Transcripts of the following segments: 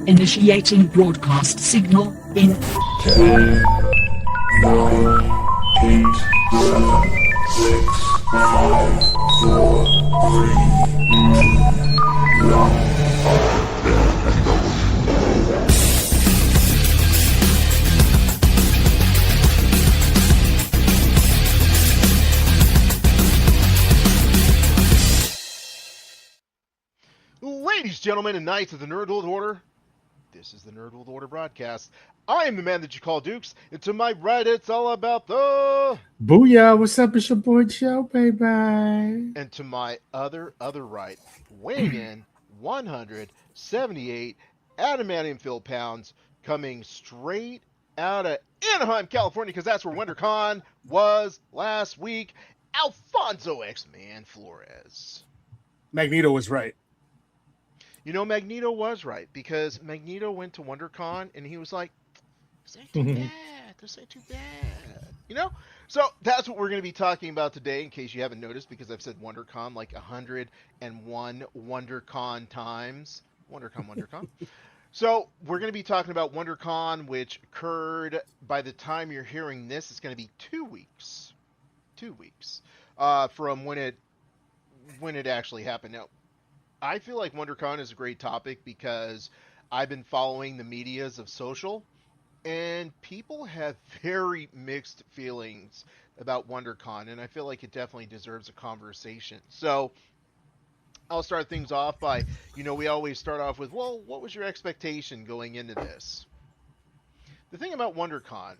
Initiating broadcast signal in 10, 9, 8, 7, 6, 5, 4, 3, 2, 1. Ladies, gentlemen, and knights of the Nerd World Order, this is the Nerd World Order broadcast. I am the man that you call Dukes, and to my right, it's all about the... Booyah, what's up? It's your boy Joe, baby. And to my other right, weighing in 178 adamantium filled pounds, coming straight out of Anaheim, California, because that's where WonderCon was last week, Alfonso X-Man Flores. Magneto was right. You know, Magneto was right, because Magneto went to WonderCon, and he was like, this ain't too bad. This ain't too bad. You know? So that's what we're going to be talking about today, in case you haven't noticed, because I've said WonderCon like 101 WonderCon times. WonderCon. So we're going to be talking about WonderCon, which occurred, by the time you're hearing this, it's going to be 2 weeks. 2 weeks from when it actually happened. Now, I feel like WonderCon is a great topic because I've been following the medias of social, and people have very mixed feelings about WonderCon, and I feel like it definitely deserves a conversation. So I'll start things off by, we always start off with, well, what was your expectation going into this? The thing about WonderCon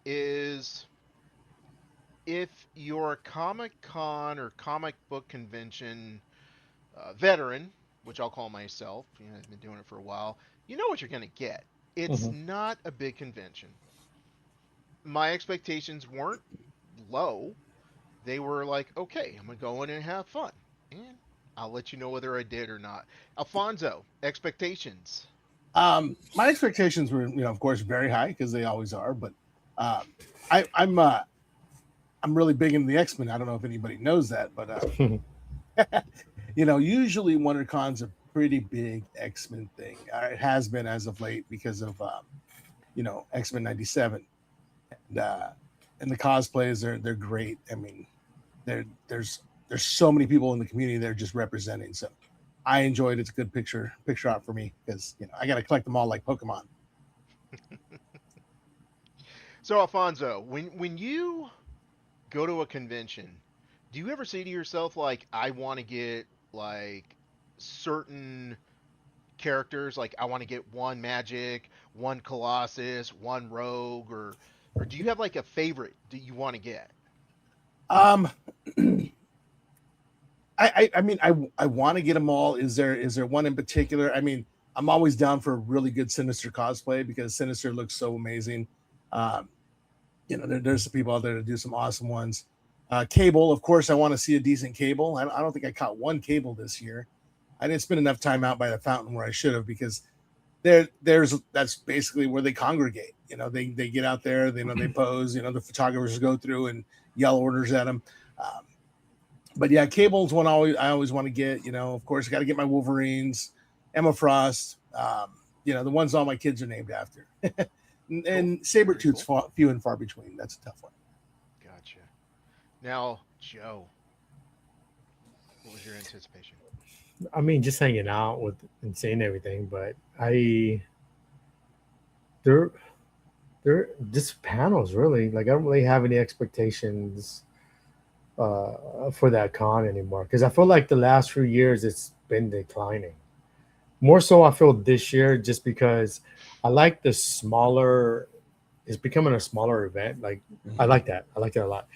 is, if you're a Comic-Con or comic book convention veteran, which I'll call myself, I've been doing it for a while, you know what you're going to get. It's not a big convention. My expectations weren't low. They were like, okay, I'm going to go in and have fun. And I'll let you know whether I did or not. Alfonso, expectations? My expectations were, of course, very high because they always are. But I'm really big into the X-Men. I don't know if anybody knows that, but usually WonderCon's a pretty big X-Men thing. It has been as of late because of X-Men '97, and the cosplays they're great. I mean, there's so many people in the community they're just representing. So I enjoyed it. It's a good picture out for me because I got to collect them all like Pokemon. So Alfonso, when you go to a convention, do you ever say to yourself, like, I want to get, like, certain characters, like, I want to get one Magic, one Colossus, one Rogue, or do you have, like, a favorite that you want to get? I mean, I want to get them all. Is there one in particular? I mean, I'm always down for a really good Sinister cosplay because Sinister looks so amazing. There's some people out there to do some awesome ones. Cable, of course, I want to see a decent Cable. I don't think I caught one Cable this year. I didn't spend enough time out by the fountain where I should have, because that's basically where they congregate. They get out there, they pose. The photographers go through and yell orders at them. But yeah, Cable's one I always want to get. Of course, I got to get my Wolverines, Emma Frost. The ones all my kids are named after. And Sabretooth's few and far between. That's a tough one. Gotcha. Now, Joe, what was your anticipation? I mean, just hanging out with and saying everything, but they're just panels, really. Like, I don't really have any expectations for that con anymore, because I feel like the last few years it's been declining. More so, I feel this year, just because I like the smaller. It's becoming a smaller event. Like, I like that. I like that a lot.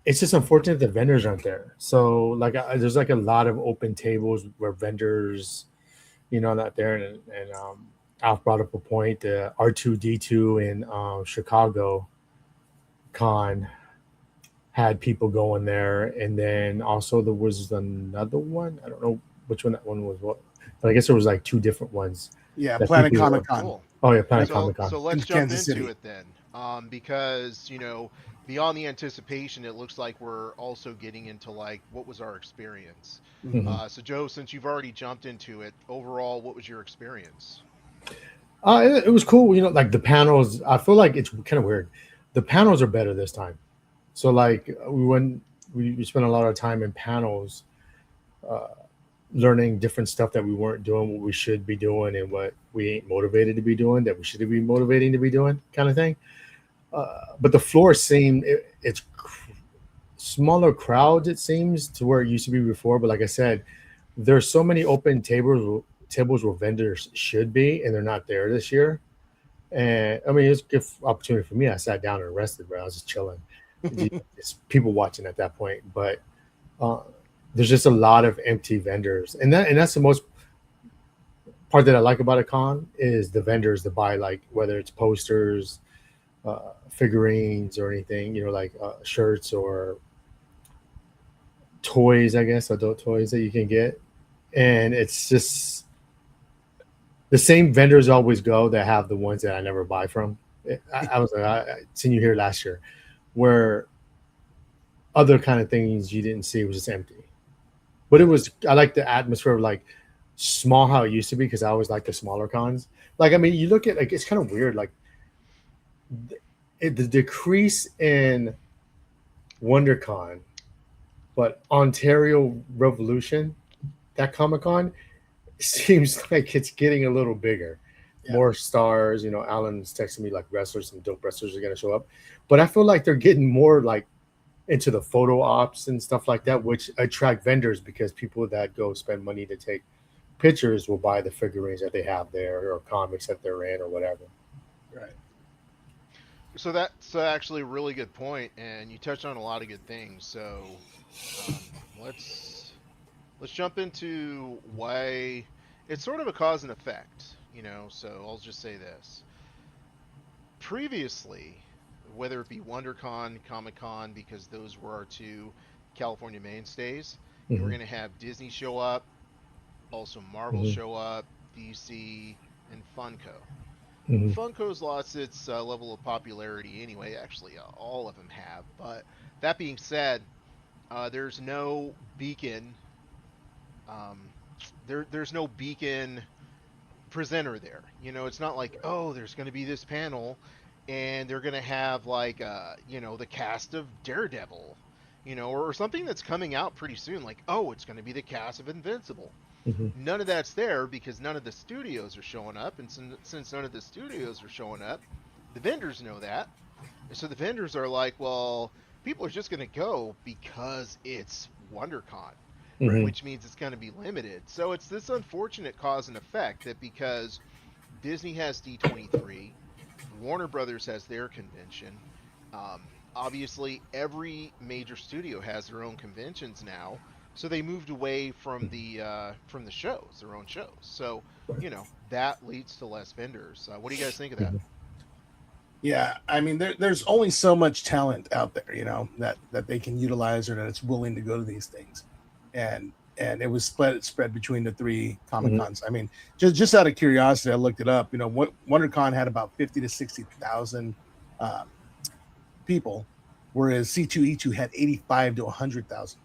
It's just unfortunate the vendors aren't there. So, like, there's like a lot of open tables where vendors, not there. And Alf brought up a point. R2D2 in Chicago Con had people going there, and then also there was another one. I don't know which one that one was. What, but I guess there was like two different ones. Yeah, Planet Comic Con. Cool. Oh yeah, Planet Comic Con. So let's Kansas jump into City. it then, because beyond the anticipation, it looks like we're also getting into like what was our experience. Mhm. So Joe, since you've already jumped into it, overall, what was your experience? It was cool. Like the panels. I feel like it's kind of weird. The panels are better this time. So like we spent a lot of time in panels, uh, learning different stuff that we weren't doing, what we should be doing, and what we ain't motivated to be doing that we should be motivating to be doing, kind of thing. But the floor seemed it's smaller crowds. It seems to where it used to be before. But like I said, there's so many open tables where vendors should be, and they're not there this year. And I mean, it's a good opportunity for me. I sat down and rested, bro. I was just chilling. It's people watching at that point, but uh, there's just a lot of empty vendors, and that's the most part that I like about a con is the vendors that buy like whether it's posters, figurines, or anything. Like shirts or toys. I guess adult toys that you can get, and it's just the same vendors always go that have the ones that I never buy from. I was like, I seen you here last year, where other kind of things you didn't see was just empty. But it was I like the atmosphere of like small how it used to be because I always like the smaller cons. Like I mean, you look at like it's kind of weird like the decrease in WonderCon, but Ontario Revolution, that Comic Con seems like it's getting a little bigger. Yeah. More stars, Alan's texting me like wrestlers, some dope wrestlers are gonna show up. But I feel like they're getting more like into the photo ops and stuff like that, which attract vendors because people that go spend money to take pictures will buy the figurines that they have there or comics that they're in or whatever. Right. So that's actually a really good point, and you touched on a lot of good things. So let's jump into why it's sort of a cause and effect. So I'll just say this: previously, whether it be WonderCon, Comic Con, because those were our two California mainstays, you were Hmm. going to have Disney show up, also Marvel Hmm. show up, DC, and Funko. Hmm. Funko's lost its level of popularity anyway. Actually, all of them have. But that being said, there's no beacon. Um, there's no beacon presenter there. It's not like, oh, there's going to be this panel, and they're going to have like the cast of Daredevil, or something that's coming out pretty soon. Like, oh, it's going to be the cast of Invincible. Hmm. None of that's there because none of the studios are showing up, and since none of the studios are showing up, the vendors know that, and so the vendors are like, well, people are just going to go because it's WonderCon, Hmm. which means it's going to be limited. So it's this unfortunate cause and effect that because Disney has D23, Warner Brothers has their convention. Obviously, every major studio has their own conventions now, so they moved away from the shows, their own shows. So that leads to less vendors. What do you guys think of that? Hmm. Yeah, I mean, there's only so much talent out there, that they can utilize or that it's willing to go to these things, and it was spread between the three Comic Hmm. Cons. I mean, just out of curiosity, I looked it up. What WonderCon had about 50 to 60,000 um, people, whereas C2E2 had 85 to 100,000.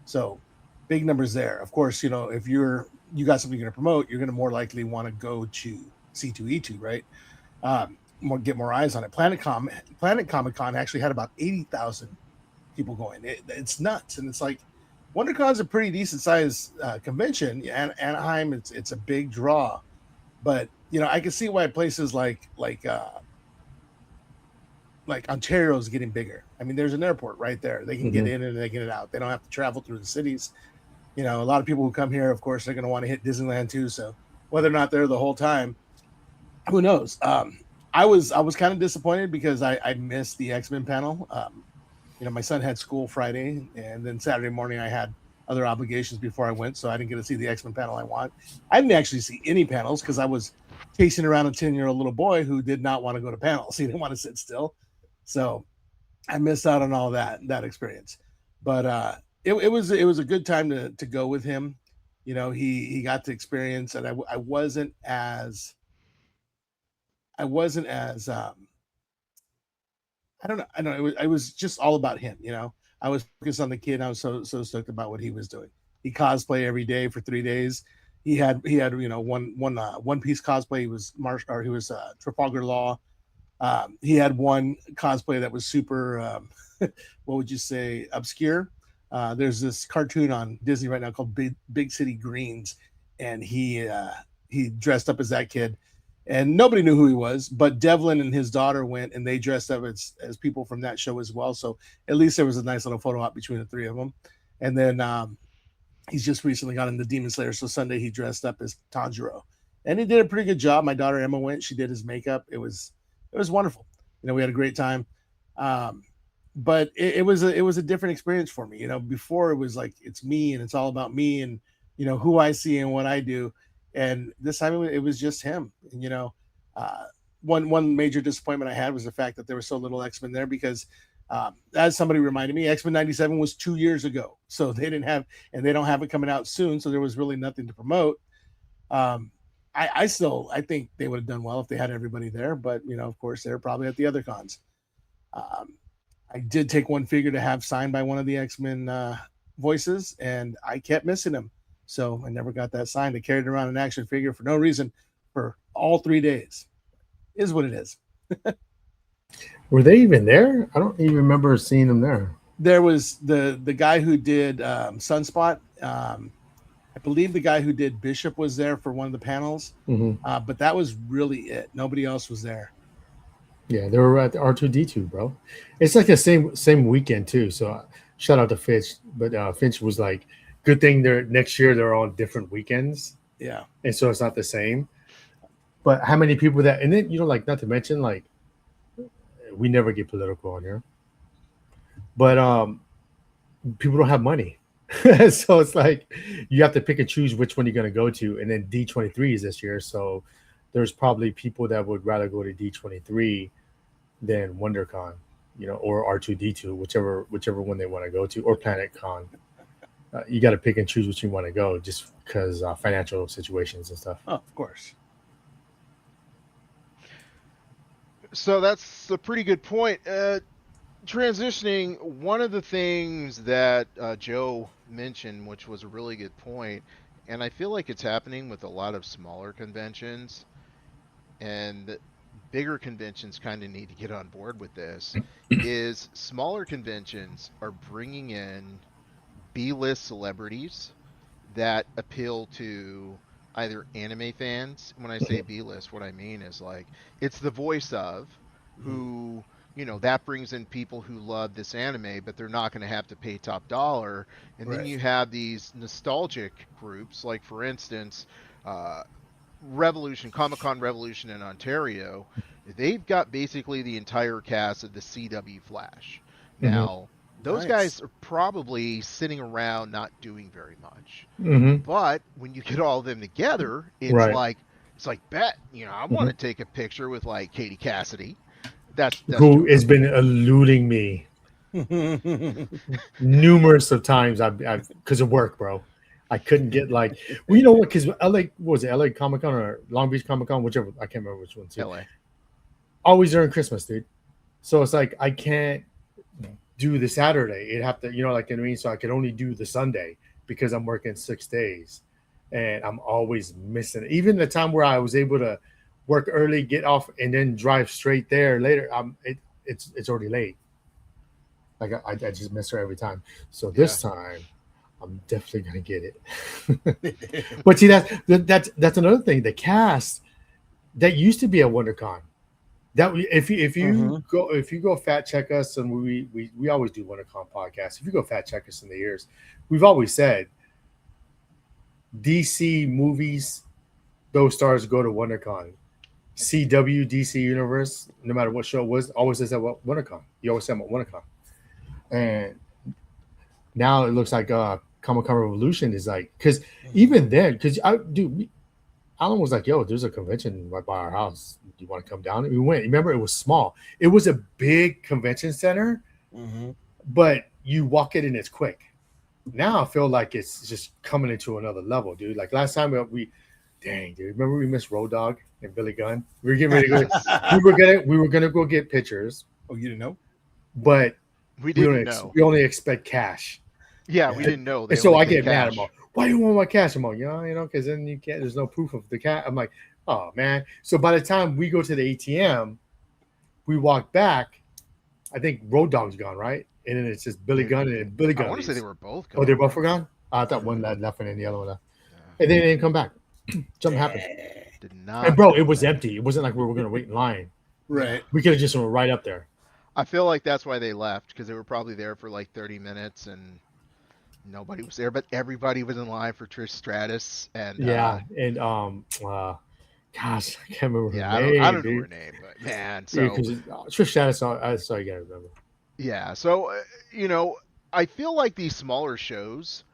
So big numbers there. Of course, if you got something you're going to promote, you're going to more likely want to go to C2E2, right? Get more eyes on it. Planet Comic Con actually had about 80,000 people going. It's nuts, and it's like WonderCon's a pretty decent sized convention. And Anaheim, it's a big draw, but I can see why places like Ontario is getting bigger. I mean, there's an airport right there. They can get Hmm. in and they get it out. They don't have to travel through the cities. A lot of people who come here, of course, they're going to want to hit Disneyland too. So whether or not they're the whole time, who knows? I was kind of disappointed because I missed the X-Men panel. My son had school Friday, and then Saturday morning I had other obligations before I went, so I didn't get to see the X-Men panel I want. I didn't actually see any panels because I was chasing around a 10-year-old little boy who did not want to go to panels. He didn't want to sit still, so I missed out on all that experience. But it was a good time to go with him. He got to experience, and I wasn't as I don't know. I don't know. It was just all about him. I was focused on the kid. I was so stoked about what he was doing. He cosplay every day for 3 days. He had one piece cosplay. He was he was Trafalgar Law. He had one cosplay that was super. What would you say? Obscure. There's this cartoon on Disney right now called Big City Greens, and he dressed up as that kid, and nobody knew who he was. But Devlin and his daughter went, and they dressed up as people from that show as well. So at least there was a nice little photo op between the three of them. And then he's just recently got into Demon Slayer. So Sunday he dressed up as Tanjiro, and he did a pretty good job. My daughter Emma went; she did his makeup. It was wonderful. We had a great time. But it was a different experience for me. Before it was like it's me and it's all about me and who I see and what I do. And this time it was just him. And one major disappointment I had was the fact that there was so little X-Men there because as somebody reminded me, X-Men 97 was 2 years ago. So they didn't have, and they don't have it coming out soon. So there was really nothing to promote. I think they would have done well if they had everybody there, but of course they're probably at the other cons. I did take one figure to have signed by one of the X-Men voices, and I kept missing him, so I never got that signed. I carried around an action figure for no reason for all 3 days. Is what it is. Were they even there? I don't even remember seeing them there. There was the guy who did Sunspot. I believe the guy who did Bishop was there for one of the panels, but that was really it. Nobody else was there. Yeah, they were at the R2D2, bro. It's like the same weekend too. So shout out to Finch, but Finch was like, good thing they're next year they're on different weekends. Yeah, and so it's not the same. But how many people that, and then like not to mention like we never get political on here, but people don't have money. So it's like you have to pick and choose which one you're going to go to, and then D23 is this year, so there's probably people that would rather go to D23 than WonderCon, or R2D2, whichever one they want to go to, or PlanetCon. You got to pick and choose which you want to go, just because financial situations and stuff. Oh, of course. So that's a pretty good point. Transitioning, one of the things that Joe mentioned, which was a really good point, and I feel like it's happening with a lot of smaller conventions, and bigger conventions kind of need to get on board with this, is smaller conventions are bringing in B-list celebrities that appeal to either anime fans. When I say B-list, what I mean is like it's the voice of who, that brings in people who love this anime, but they're not going to have to pay top dollar. And then you have these nostalgic groups, like for instance, Comic-Con Revolution in Ontario. They've got basically the entire cast of the CW Flash. Now, those guys are probably sitting around not doing very much. But when you get all of them together, it's like bet, I want to take a picture with like Katie Cassidy. That's who has been eluding me numerous of times. I've because of work, bro. I couldn't get like, well, you know what? Because LA, what was it, LA Comic Con or Long Beach Comic Con, whichever, I can't remember which one. LA. Always during Christmas, dude. So it's like I can't do the Saturday. It'd have to, like I mean. So I could only do the Sunday because I'm working 6 days, and I'm always missing it. Even the time where I was able to work early, get off, and then drive straight there later, it's already late. Like I just miss her every time. So this time, I'm definitely gonna get it. But see, that's another thing. The cast that used to be at WonderCon. That if you go fact check us, and we always do WonderCon podcasts. If you go fact check us in the years, we've always said DC movies, those stars go to WonderCon. CW, DC Universe, no matter what show it was, always says that WonderCon. You always say about WonderCon. And now it looks like Comic-Con Revolution is like, because even then, because Alan was like, yo, there's a convention right by our house. Do you want to come down? And we went. Remember, it was small. It was a big convention center, but you walk it and it's quick. Now I feel like it's just coming into another level, dude. Like last time dang, dude. Remember we missed Road Dogg and Billy Gunn? We were getting ready to go. we were gonna go get pictures. Oh, you didn't know? but We didn't know. we only expect cash. Yeah, we didn't know. They And so only I pay get mad. cash. I'm like, why do you want my cash? I'm like, because then you can't. There's no proof of the cash. I'm like, oh man. So by the time we go to the ATM, we walk back. I think Road Dog's gone, right? And then it's just Billy Gunn and Billy Gunn. I want to say they were both gone. Oh, they're both gone. I thought one left and then the other one left, Yeah. and then they didn't come back. Something happened. Did not. And bro, it was empty. It wasn't like we were gonna wait in line. Right. We could have just went right up there. I feel like that's why they left, because they were probably there for like 30 minutes and nobody was there, but everybody was in line for Trish Stratus and gosh, I can't remember her yeah, name. I don't know her name, but man, so because Trish Stratus, that's all you gotta remember. yeah, so I feel like these smaller shows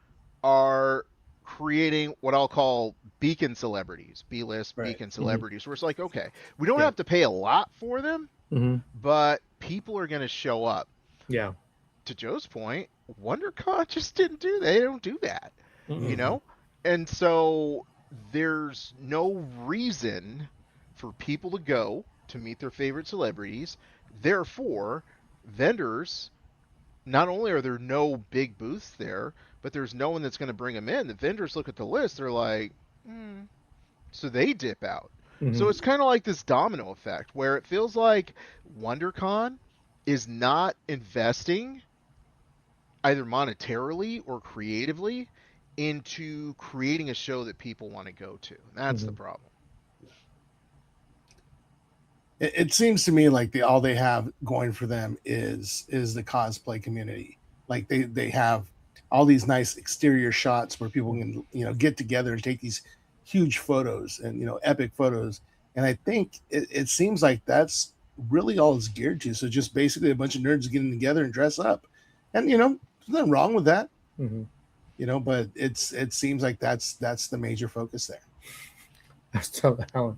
are creating what I'll call beacon celebrities, B-list beacon celebrities, where it's like, okay, we don't have to pay a lot for them, but people are going to show up. Yeah. To Joe's point, WonderCon just didn't do that. They don't do that, And so there's no reason for people to go to meet their favorite celebrities. Therefore, vendors, not only are there no big booths there, but there's no one that's going to bring them in. The vendors look at the list, they're like, so they dip out. So it's kind of like this domino effect where it feels like WonderCon is not investing either monetarily or creatively into creating a show that people want to go to. That's the problem. It seems to me like all they have going for them is the cosplay community. Like they have all these nice exterior shots where people can get together and take these huge photos and epic photos. And I think it seems like that's really all it's geared to. So just basically a bunch of nerds getting together and dress up, and there's nothing wrong with that. But it seems like that's the major focus there. I was telling Alan,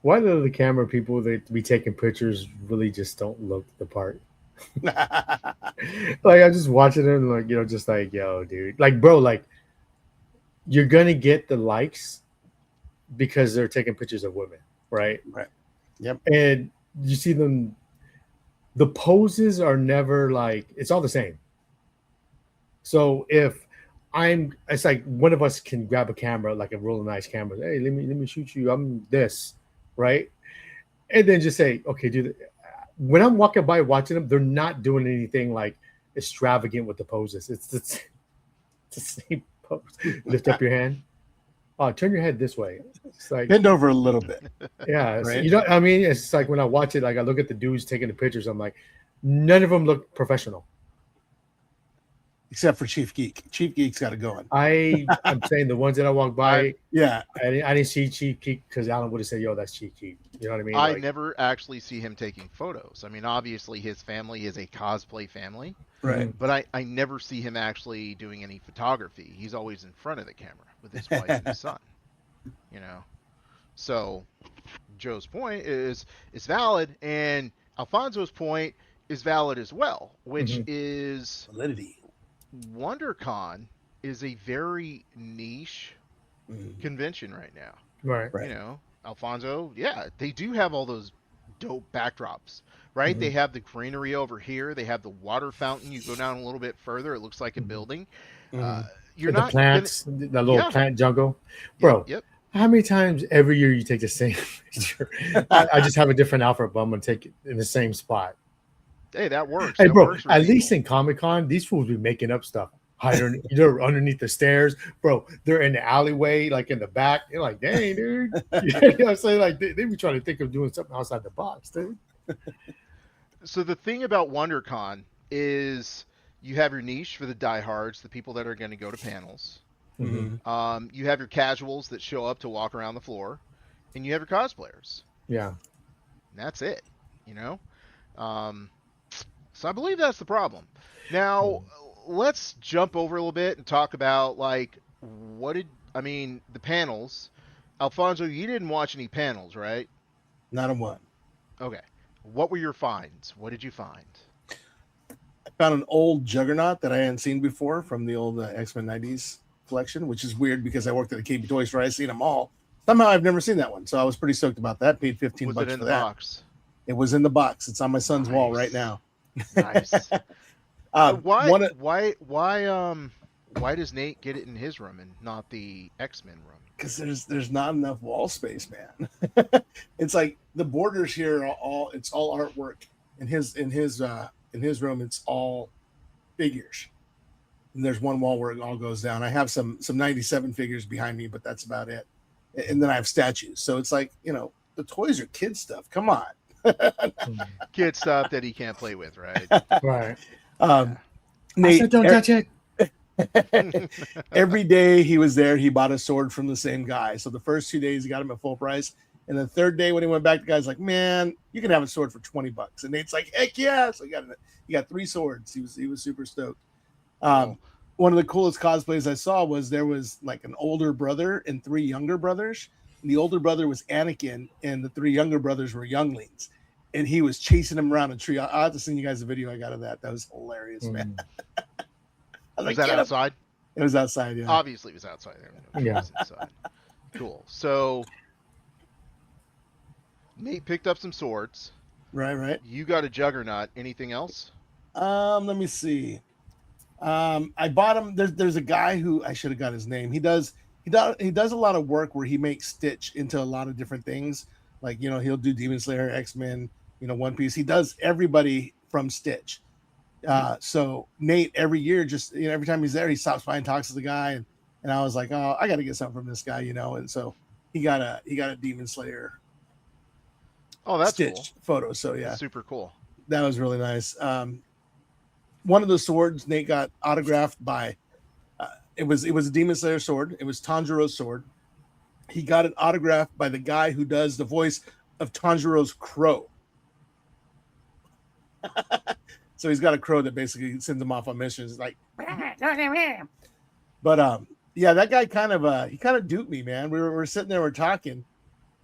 why do the camera people that be taking pictures really just don't look the part? Like I'm just watching them, like just like, yo, dude, like, bro, like you're gonna get the likes because they're taking pictures of women, right? Right. Yep. And you see them, the poses are never like, it's all the same. So if it's like one of us can grab a camera, like a really nice camera. Hey, let me shoot you. I'm this, right? And then just say, okay, dude. When I'm walking by watching them, they're not doing anything like extravagant with the poses. It's the same pose. Lift up your hand. Oh, turn your head this way. It's like bend over a little bit. Yeah, right? I mean, it's like when I watch it, like I look at the dudes taking the pictures. I'm like, none of them look professional. Except for Chief Geek. Chief Geek's got it going. I'm saying the ones that I walked by. I didn't see Chief Geek because Alan would have said, "Yo, that's Chief Geek." You know what I mean? I never actually see him taking photos. I mean, obviously his family is a cosplay family, right? But I never see him actually doing any photography. He's always in front of the camera with his wife and his son. So Joe's point is valid, and Alfonso's point is valid as well, which is validity. WonderCon is a very niche convention right now. Right. Alfonso, they do have all those dope backdrops, right? They have the greenery over here. They have the water fountain. You go down a little bit further, it looks like a building. You're the not plants, that little plant jungle, bro. Yep. How many times every year you take the same picture? I just have a different outfit, but I'm gonna take it in the same spot. Hey, that works. Hey, that bro, works at least in Comic-Con, these fools be making up stuff. They're underneath the stairs, bro. They're in the alleyway, like in the back. You're like, dang, dude. You know what I'm saying? Like they be trying to think of doing something outside the box, dude. So the thing about WonderCon is you have your niche for the diehards, the people that are going to go to panels. You have your casuals that show up to walk around the floor, and you have your cosplayers. Yeah, and that's it. So I believe that's the problem. Now, let's jump over a little bit and talk about the panels. Alfonso, you didn't watch any panels, right? Not a one. Okay. What were your finds? What did you find? I found an old Juggernaut that I hadn't seen before from the old X-Men 90s collection, which is weird because I worked at a KB Toys where I've seen them all. Somehow I've never seen that one, so I was pretty stoked about that. Paid $15 Was for it in the that. box? It was in the box. It's on my son's wall right now. Nice. Why One why why why does Nate get it in his room and not the X-Men room? because there's not enough wall space, man. It's like the borders here are all it's all artwork. In his room, it's all figures. And there's one wall where it all goes down. I have some '97 figures behind me, but that's about it. And then I have statues. So it's like the toys are kid stuff. Come on. Kid stuff that he can't play with, right? Right. um, I Nate, said, don't touch it. every day he was there, he bought a sword from the same guy. So the first 2 days he got him at full price. And the third day when he went back, the guy's like, "Man, you can have a sword for $20." And Nate's like, "Heck yeah!" So he got 3 swords. He was super stoked. Cool. One of the coolest cosplays I saw was there was like an older brother and 3 younger brothers. And the older brother was Anakin, and the 3 younger brothers were younglings. And he was chasing him around a tree. I'll have to send you guys a video I got of that. That was hilarious, man. I Was like, that "Get him." outside? It was outside, yeah. Obviously, it was outside. Yeah. It was inside. Cool. So Nate picked up some swords. Right. You got a Juggernaut. Anything else? Let me see. I bought him. There's a guy who I should have got his name. He does a lot of work where he makes Stitch into a lot of different things. Like he'll do Demon Slayer, X-Men, One Piece. He does everybody from Stitch. So Nate every year, just every time he's there, he stops by and talks to the guy, and I was like, oh, I got to get something from this guy, and so he got a Demon Slayer Oh, that's Stitch cool. photo. So yeah, That's super cool. that was really nice. One of the swords Nate got autographed by. It was a Demon Slayer sword. It was Tanjiro's sword. He got it autographed by the guy who does the voice of Tanjiro's crow. So he's got a crow that basically sends him off on missions. It's like, but yeah, that guy kind of duped me, man. We're sitting there, we're talking,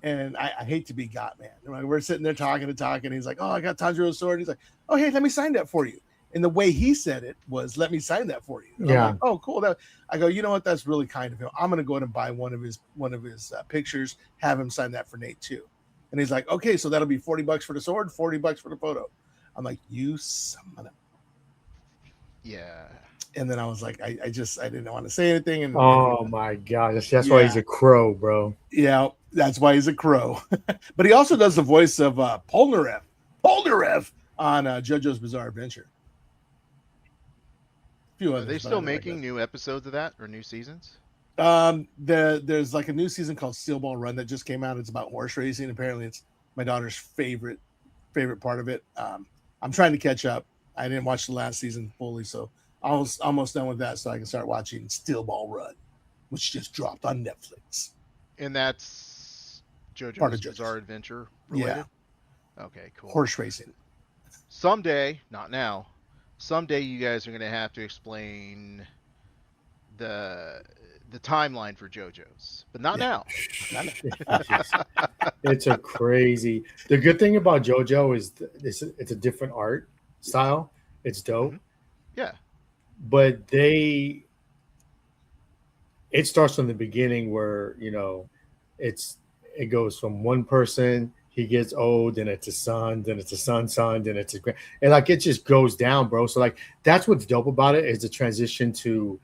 and I hate to be got, man. We're sitting there talking. He's like, "Oh, I got Tanjiro's sword." He's like, "Oh, hey, let me sign that for you." And the way he said it was, "Let me sign that for you." And Yeah. I'm like, "Oh, cool." I go, "You know what? That's really kind of him. I'm gonna go ahead and buy one of his pictures, have him sign that for Nate too." And he's like, "Okay, so that'll be $40 for the sword, $40 for the photo." I'm like, "You son of a..." Yeah. And then I was like, I didn't want to say anything. And Oh my gosh, that's why he's a crow, bro. yeah, that's why he's a crow. But he also does the voice of Polnareff on JoJo's Bizarre Adventure. A few Are others, they but I still really like making that. new episodes of that or new seasons? There's like a new season called Steel Ball Run that just came out. It's about horse racing. Apparently, it's my daughter's favorite part of it. I'm trying to catch up. I didn't watch the last season fully, so I was almost done with that, so I can start watching Steel Ball Run, which just dropped on Netflix. And that's Part of JoJo's JoJo's. Bizarre Adventure Yeah, related? Okay, cool. horse racing. Someday, not now, someday you guys are going to have to explain the timeline for JoJo's, but not Yeah. now. It's a crazy. The good thing about JoJo is it's a different art style. It's dope, Yeah. but it starts from the beginning where it goes from one person, he gets old, then it's a son, then it's a son's son, then it's a grand, and like it just goes down, bro. So like that's what's dope about it is the transition to.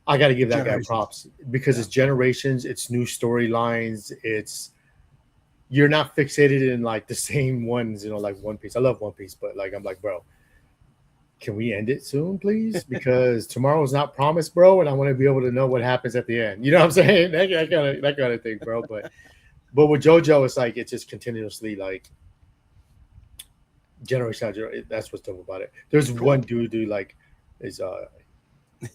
I got to give that guy Generations. props because it's generations, it's new storylines, you're not fixated in like the same ones, like One Piece. I love One Piece, but like I'm like, bro, can we end it soon, please? Because tomorrow's not promised, bro, and I want to be able to know what happens at the end. You know what I'm saying? That kind of thing, bro. But with JoJo, it's like it's just continuously like generation after generation. That's what's dope about it. There's one dude like is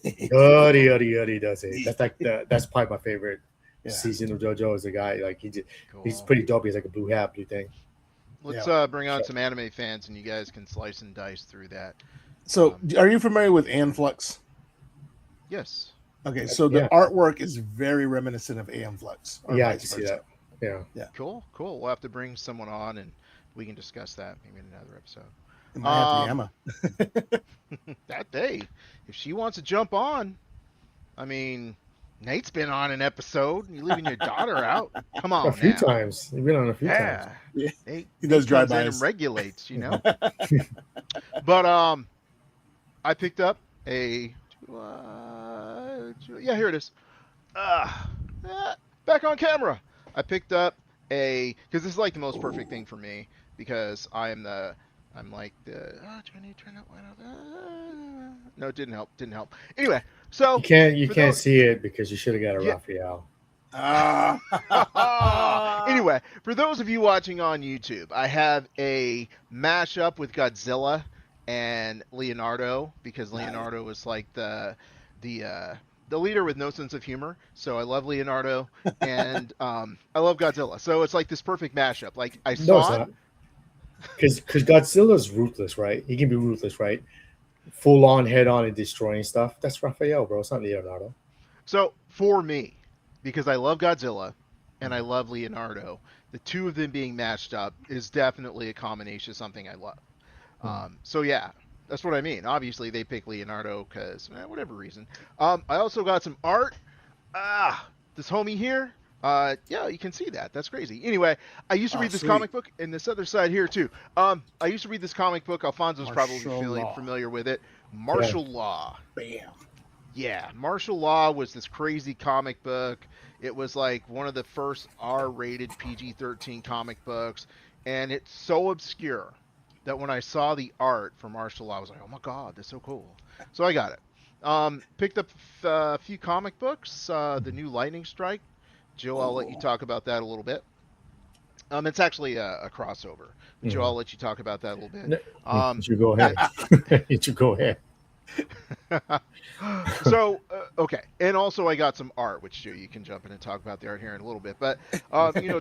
Yuddy does it. That's like that's probably my favorite season of JoJo is a guy like he's pretty dope. He's like a blue thing. Let's bring on some anime fans, and you guys can slice and dice through that. So, are you familiar with Anflux? Yes. Okay, so the artwork is very reminiscent of Anflux. Yeah, I can see that. Yeah. Cool. We'll have to bring someone on, and we can discuss that maybe in another episode. It might have to be Emma. That day, if she wants to jump on, I mean, Nate's been on an episode. You leaving your daughter out? Come A on few now. times. You've been on a few times. Yeah. Yeah. Nate, He Nate does comes in and drive-bys. regulates, But I picked up a yeah, here it is. Uh, back on camera. I picked up because this is like the most perfect thing for me because I'm like the do I need to turn that light off? No, it didn't help. Anyway, so You for can't those see it because you should have got a yeah. Raphael. Anyway, for those of you watching on YouTube, I have a mashup with Godzilla and Leonardo because Nice. Leonardo was like the uh, the leader with no sense of humor. So I love Leonardo and I love Godzilla. So it's like this perfect mashup. Like I No, it's saw it. not. Because Godzilla's ruthless, right? He can be ruthless, right? Full on, head on, and destroying stuff. That's Raphael, bro. It's not Leonardo. So for me, because I love Godzilla and I love Leonardo, the two of them being matched up is definitely a combination of something I love. So yeah, that's what I mean. Obviously, they pick Leonardo because whatever reason. I also got some art. This homie here. Yeah, you can see that. That's crazy. Anyway, I used to read this Sweet. comic book, and this other side here too. I used to read this comic book. Alfonso's probably Martial law. familiar with it. Martial Law. Bam. Yeah, Martial Law was this crazy comic book. It was like one of the first R-rated PG-13 comic books, and it's so obscure that when I saw the art for Martial Law, I was like, "Oh my god, that's so cool!" So I got it. Picked up a few comic books. The new Lightning Strike. Joe, I'll let you talk about that a little bit. It's actually a crossover. But Joe, I'll let you talk about that a little bit. You should go ahead. You should go ahead. So okay, and also I got some art, which Joe, you can jump in and talk about the art here in a little bit. But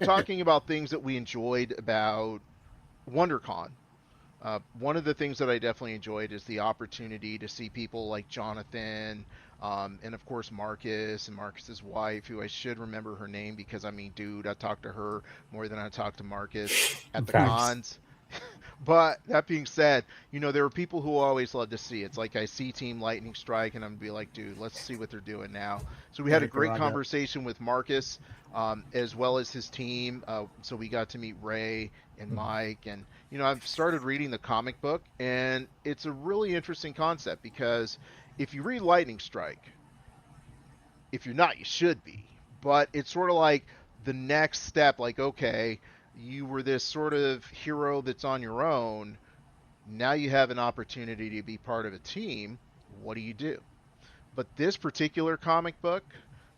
talking about things that we enjoyed about WonderCon. One of the things that I definitely enjoyed is the opportunity to see people like Jonathan, and of course Marcus and Marcus's wife, who I should remember her name because I mean, dude, I talked to her more than I talked to Marcus at the Facts. cons. But that being said, there are people who always love to see. It's like I see Team Lightning Strike, and I'm gonna be like, dude, let's see what they're doing now. So we had a great conversation with Marcus, as well as his team. So we got to meet Ray and Mike, and I've started reading the comic book, and it's a really interesting concept because if you read Lightning Strike, if you're not, you should be. But it's sort of like the next step, like, okay, you were this sort of hero that's on your own. Now you have an opportunity to be part of a team. What do you do? But this particular comic book,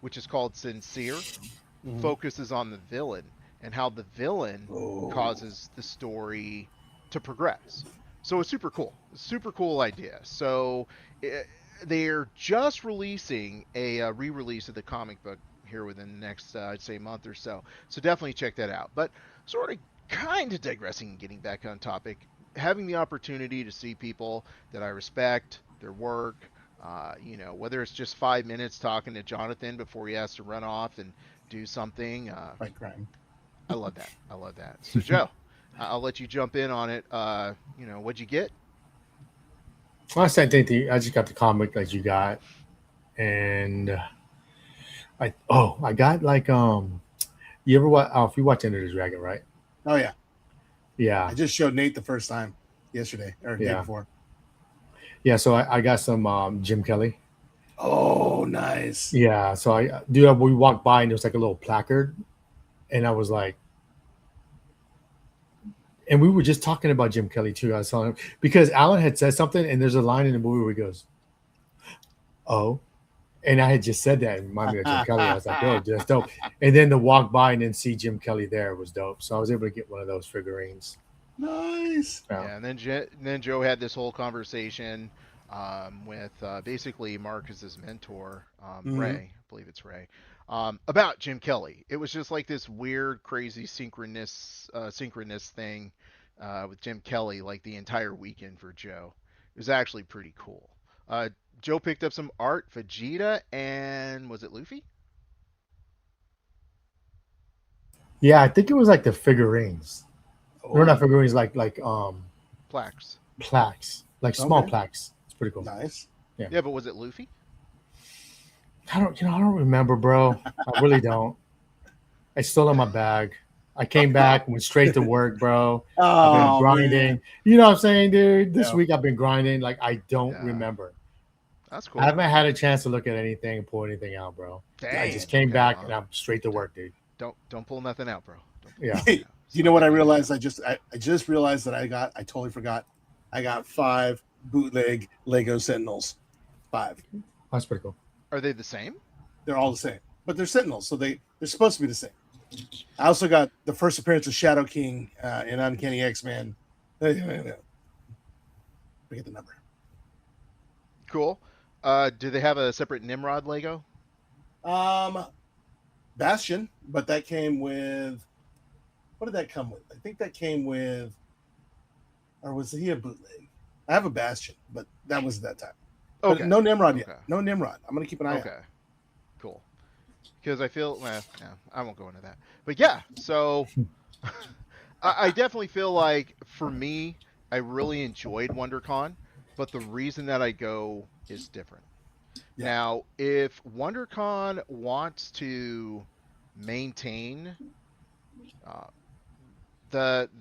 which is called Sincere, focuses on the villain and how the villain causes the story to progress. So it's super cool. Super cool idea. So they're just releasing a re-release of the comic book here within the next, I'd say, month or so. So definitely check that out. But sort of kind of digressing and getting back on topic, having the opportunity to see people that I respect, their work, whether it's just 5 minutes talking to Jonathan before he has to run off and do something. Fight crime. I love that. I love that. So Joe, I'll let you jump in on it. What'd you get? Well, I think I just got the comic that you got, and I got like you ever watch? Oh, if you watch Enter the Dragon, right? Oh yeah. Yeah. I just showed Nate the first time yesterday or the day before. Yeah, so I got some Jim Kelly. Oh, nice. Yeah, so we walked by and there was like a little placard, and I was like, and we were just talking about Jim Kelly too. I saw him because Alan had said something, and there's a line in the movie where he goes, "Oh," and I had just said that. It reminded me of Jim Kelly. I was like, "Oh, that's dope." And then to walk by and then see Jim Kelly there was dope. So I was able to get one of those figurines. Nice. Yeah, and then Joe had this whole conversation with basically Marcus's mentor, Ray, I believe it's Ray, about Jim Kelly. It was just like this weird, crazy synchronous thing with Jim Kelly, like the entire weekend for Joe. It was actually pretty cool. Joe picked up some art, Vegeta, and was it Luffy? Yeah, I think it was like the figurines. Or not figurines, like Plaques. plaques, like small plaques. It's pretty cool. Nice. Yeah, but was it Luffy? I don't remember, bro. I really don't. I still in my bag. I came back, went straight to work, bro. I've been Oh grinding. man. You know what I'm saying, dude? This Yeah. week I've been grinding. Like I don't Yeah, remember. that's I cool. haven't had a chance to look at anything and pull anything out, bro. I just Dang. came Okay, back and well, I'm straight to d- work, dude. don't pull nothing out, bro. Don't pull Yeah, nothing out. It's You not know what I that kind of realized? show. I just realized that I totally forgot. I got 5 bootleg Lego Sentinels. 5. that's pretty cool. Are they the same? They're all the same, but they're Sentinels, so they're supposed to be the same. I also got the first appearance of Shadow King in Uncanny X-Men. Forget the number. Cool. Do they have a separate Nimrod Lego? Um, Bastion, but that came with, what did that come with? I think that came with, or was he a bootleg? I have a Bastion, but that was that time. But Okay. no Nimrod yet. Okay. No Nimrod. I'm gonna keep an eye out. Okay. Cool. Because I feel, well, yeah, I won't go into that. But yeah, so I definitely feel like for me, I really enjoyed WonderCon, but the reason that I go is different. Yeah. Now, if WonderCon wants to maintain uh,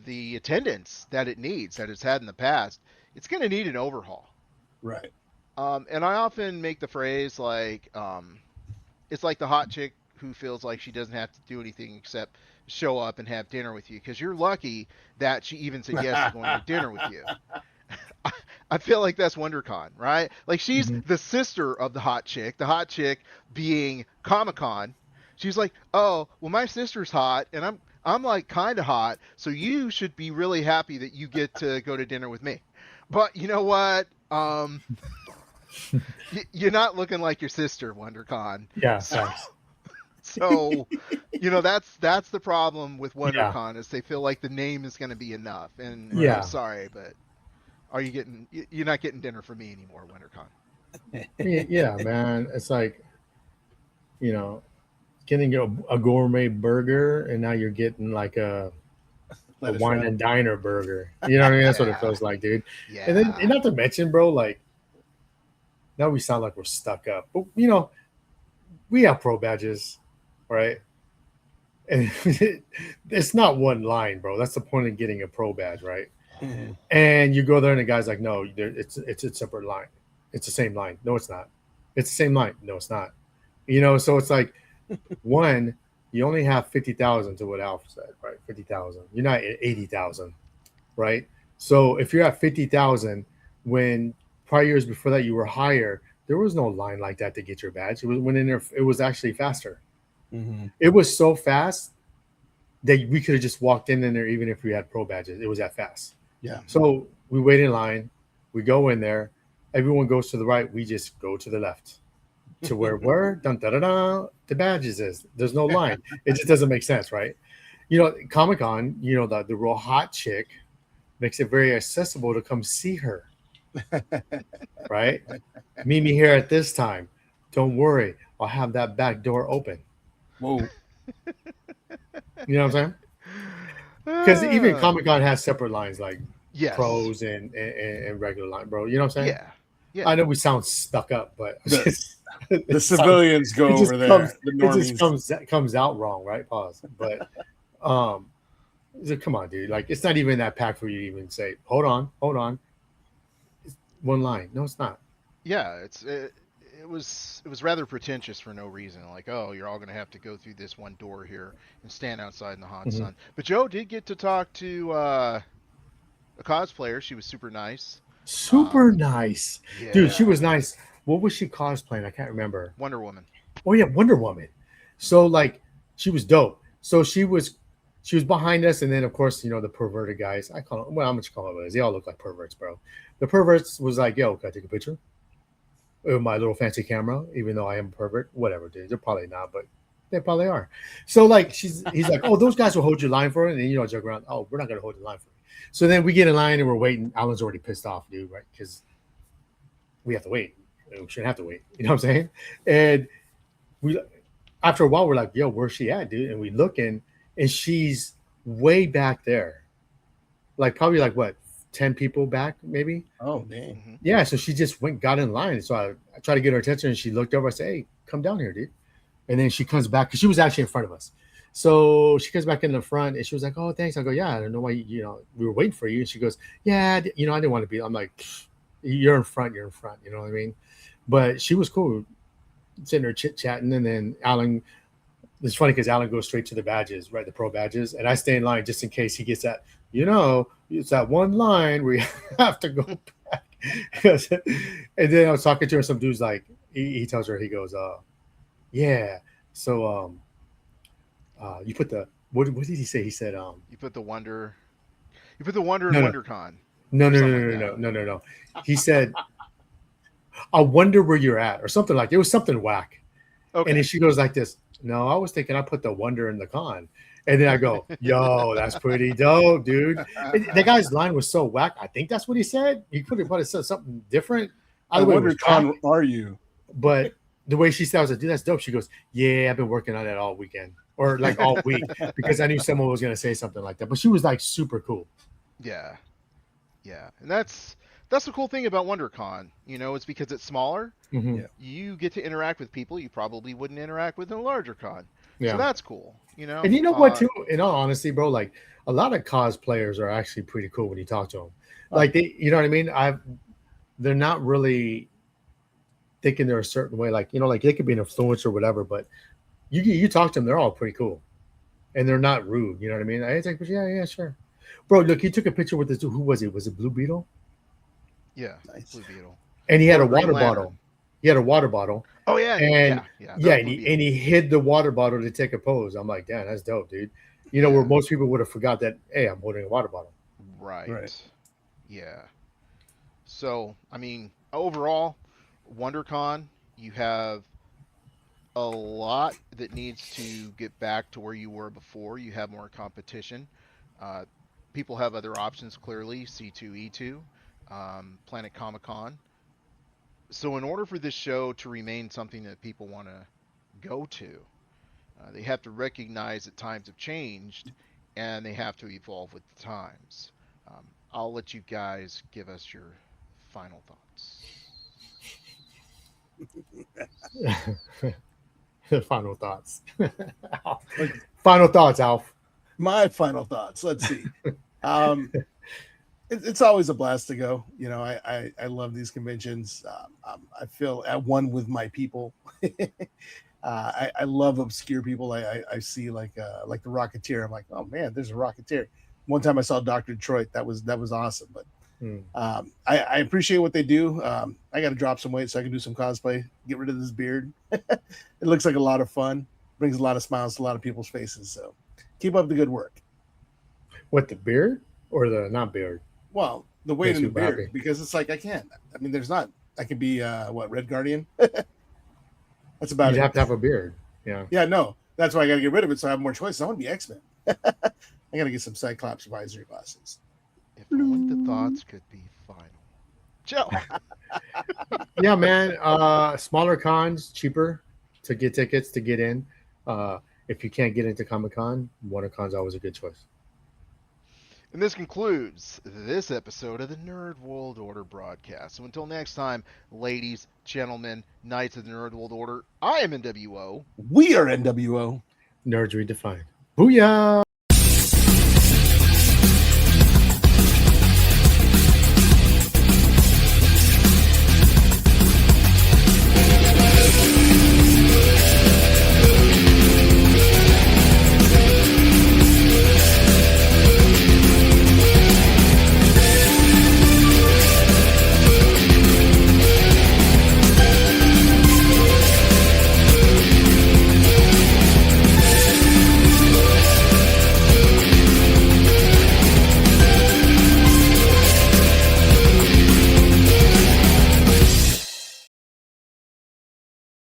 the attendance that it needs, that it's had in the past, it's going to need an overhaul. Right. And I often make the phrase like, it's like the hot chick who feels like she doesn't have to do anything except show up and have dinner with you because you're lucky that she even said yes to going to dinner with you. I feel like that's WonderCon, right? Like she's Mm-hmm. the sister of the hot chick being Comic Con. She's like, oh, well, my sister's hot, and I'm like kind of hot, so you should be really happy that you get to go to dinner with me. But you know what? You're not looking like your sister, WonderCon. Yeah, So, thanks. so that's the problem with Yeah, WonderCon is they feel like the name is going to be enough. And Right. I'm yeah, sorry, but you're not getting dinner from me anymore, WonderCon. yeah, man. It's like you know, getting a gourmet burger, and now you're getting like a Lettuce wine wrap. and diner burger. You know what I mean? That's what it Yeah, feels like, dude. And then, and yeah, not to mention, bro, like now we sound like we're stuck up, but we have pro badges, right? And it's not one line, bro. That's the point of getting a pro badge, right? Mhm. And you go there, and the guy's like, "No, it's a separate line. It's the same line. No, it's not. It's the same line. No, it's not. So it's like one, you only have 50,000 to what Alpha said, right? 50,000. You're not at 80,000, right? So if you're at 50,000, when prior years before that you were higher, there was no line like that to get your badge. It was went in there. It was actually faster. Mhm. It was so fast that we could have just walked in there even if we had pro badges. It was that fast. Yeah. So we wait in line. We go in there. Everyone goes to the right. We just go to the left to where dun, da, da, da, the badges is. There's no line. It just doesn't make sense, right? Comic Con, the real hot chick makes it very accessible to come see her, right? Meet me here at this time. Don't worry, I'll have that back door open. Whoa. You know what I'm saying? Because even Ah, Comic Con has separate lines like yes, pros and regular line, bro. You know what I'm saying? yeah, yeah. I know we sound stuck up, but The, it the sounds- civilians go it just over there. comes The it just normies. comes out wrong, right? Pause. But come on, dude. Like it's not even that packed for you to even say, hold on. It's one line. No, it's not. Yeah, it was rather pretentious for no reason. Like, oh, you're all going to have to go through this one door here and stand outside in the hot Mhm. sun. But Joe did get to talk to a cosplayer. She was super nice. Super nice. Yeah, Dude, she was nice. What was she cosplaying? I can't remember. Wonder Woman. Oh yeah, Wonder Woman. So like she was dope. So she was behind us, and then of course, the perverted guys. I call them, well, I'm just call them. They all look like perverts, bro. The perverts was like, yo, can I take a picture with my little fancy camera? Even though I am a pervert, whatever, dude. They're probably not, but they probably are. So like he's like, oh, those guys will hold your line for it, and then joke around. Oh, we're not gonna hold the line for it. So then we get in line and we're waiting. Alan's already pissed off, dude, right? Because we have to wait. We shouldn't have to wait. You know what I'm saying? And we, after a while, we're like, yo, where's she at, dude? And we look in, and she's way back there, like probably like what 10 people back, maybe. Oh, dang. Hmm. Yeah, so she just got in line. So I tried to get her attention, and she looked over. I said, "Hey, come down here, dude." And then she comes back because she was actually in front of us. So she comes back in the front, and she was like, "Oh, thanks." I go, "Yeah, I don't know why. We were waiting for you." And she goes, "Yeah, I didn't want to be." I'm like, "You're in front. You're in front." You know what I mean? But she was cool, sitting there chit chatting, and then Alan. It's funny because Alan goes straight to the badges, right? The pro badges, and I stay in line just in case he gets that. It's that one line where you have to go back. And then I was talking to her, some dude's like, he tells her, he goes, yeah. So you put the what did he say? He said, You put the Wonder. You put the Wonder in no, no, WonderCon. no, Or no, something no, like no, that. no, no, no, no. He said, I wonder where you're at, or something like it was something whack. Okay. And then she goes like this. No, I was thinking I put the Wonder in the con. And then I go, yo, that's pretty dope, dude. And the guy's line was so whack. I think that's what he said. He could have said something different. I Either way, it wonder, was whack. Con, are you? But the way she said, I was like, dude, that's dope. She goes, yeah, I've been working on that all weekend or like all week because I knew someone was going to say something like that. But she was like super cool. Yeah. Yeah. And that's the cool thing about WonderCon. It's because it's smaller. Mm-hmm. Yeah. You get to interact with people you probably wouldn't interact with in a larger con. Yeah. So that's cool. And you know what, too? In all honesty, bro, like a lot of cosplayers are actually pretty cool when you talk to them. Like you know what I mean? They're not really thinking they're a certain way. Like, like they could be an influencer or whatever, but you talk to them, they're all pretty cool. And they're not rude. You know what I mean? I think, yeah, sure. Bro, look, he took a picture with this dude. Who was it? Was it Blue Beetle? Yeah. Nice. Blue Beetle. And he had Or a water Green Lantern. bottle. He had a water bottle. Oh yeah. And yeah. and he hid the water bottle to take a pose. I'm like, damn, that's dope, dude. Where most people would have forgot that, hey, I'm holding a water bottle. Right. Yeah. So, I mean, overall, WonderCon, you have a lot that needs to get back to where you were before. You have more competition. People have other options, clearly, C2E2, Planet Comic Con. So, in order for this show to remain something that people want to go to, they have to recognize that times have changed and they have to evolve with the times. I'll let you guys give us your final thoughts. Final thoughts. Final thoughts, Alf. My final thoughts. Let's see. It's always a blast to go. I love these conventions. I feel at one with my people. I love obscure people. I see like the Rocketeer. I'm like, oh man, there's a Rocketeer. One time I saw Dr. Detroit. That was awesome. But I appreciate what they do. I got to drop some weight so I can do some cosplay. Get rid of this beard. It looks like a lot of fun. Brings a lot of smiles to a lot of people's faces. So keep up the good work. What, the beard or the not beard? Well, the weight in the beard, happy. because it's like I can't. I mean, there's not. I could be Red Guardian. That's about it. You'd have to have a beard. Yeah. Yeah, no. That's why I got to get rid of it so I have more choices. I want to be X-Men. I got to get some Cyclops advisory glasses. If only the thoughts could be final. Joe. Yeah, man. Smaller cons, cheaper to get tickets to get in. If you can't get into Comic-Con, WonderCon's always a good choice. And this concludes this episode of the Nerd World Order broadcast. So until next time, ladies, gentlemen, knights of the Nerd World Order, I am NWO. We are NWO. Nerds redefined. Booyah!